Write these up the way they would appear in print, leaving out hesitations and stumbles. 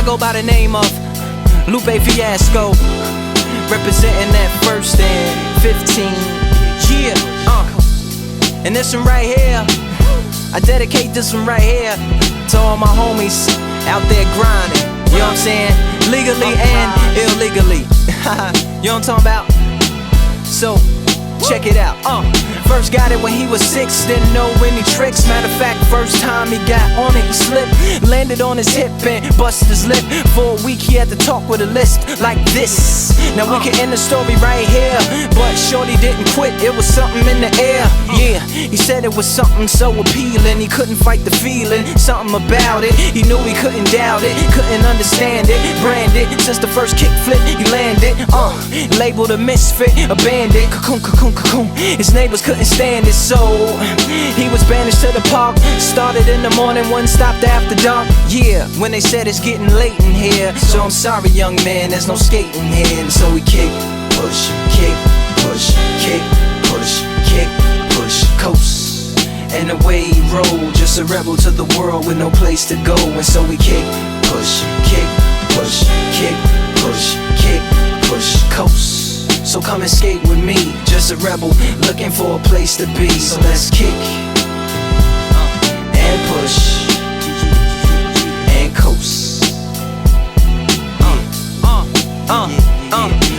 go by the name of Lupe Fiasco, representing that first and 15. Yeah, and this one right here, I dedicate this one right here to all my homies out there grinding. You know what I'm saying? Legally and illegally. You know what I'm talking about? So, check it out. First got it when he was 6, didn't know any tricks. Matter of fact, first time he got on it, he slipped, landed on his hip and busted his lip. For a week he had to talk with a lisp like this. Now we can end the story right here, but shorty didn't quit, it was something in the air. Yeah, he said it was something so appealing, he couldn't fight the feeling, something about it. He knew he couldn't doubt it, couldn't understand it. Branded, since the first kick flip he landed. Labeled a misfit, a bandit, cocoon, cocoon, cocoon. His neighbors couldn't stand it, so he was banished to the park. Started in the morning, one stopped after dark. Yeah, when they said it's getting late in here, so I'm sorry young man, there's no skating here. And so we kick, push, kick, push, kick, push, kick, push, coast. And away he rolled, just a rebel to the world with no place to go. And so we kick, push, kick, push, kick, push, kick, push, coast. So come and skate with me, just a rebel looking for a place to be. So let's kick and push and coast.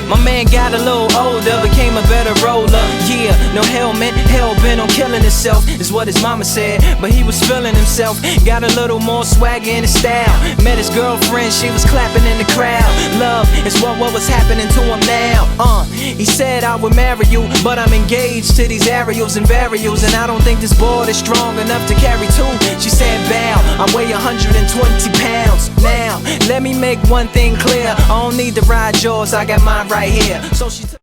My man got a little older, became a better roller. Yeah, no helmet, hell-bent on killing himself is what his mama said, but he was feeling himself. Got a little more swagger in his style. Met his girlfriend, she was clapping in the crowd. Love is what was happening to him now. He said I would marry you, but I'm engaged to these aerials and varials, and I don't think this board is strong enough to carry two. She said bow, I weigh 120 pounds. Now, let me make one thing clear, I don't need to ride yours, I got mine right here. So she